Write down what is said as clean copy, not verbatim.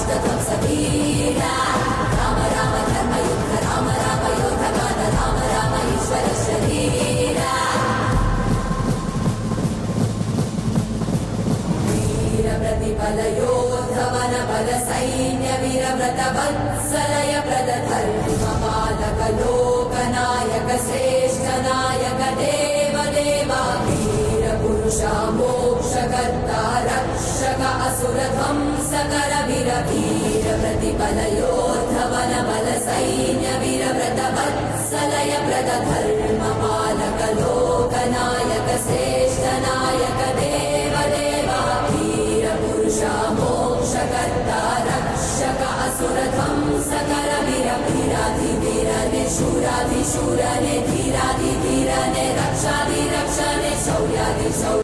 वीरा राम राम धर्मयुद्ध राम राम योद्धगान राम राम ईश्वर शरीरा वीर प्रतिपल योद्धवन बल सैन्य वीर व्रत वत्सलय प्रद धर्म पालक लोकनायक श्रेष्ठ नायक देव देवा वीर पुरुषा मोक्षकर्ता रक्षक असुर ध्वंसकर वीर वीर प्रतिपल योद्धवन बल सैन्य वीर व्रत वत्सलय प्रद धर्म पालक लोकनायक श्रेष्ठ नायक देव देवा वीर पुरुषा मोक्षकर्ता रक्षक असुर ध्वंसकर वीर वीराधिवीर निशूराधिशूर निधीराधि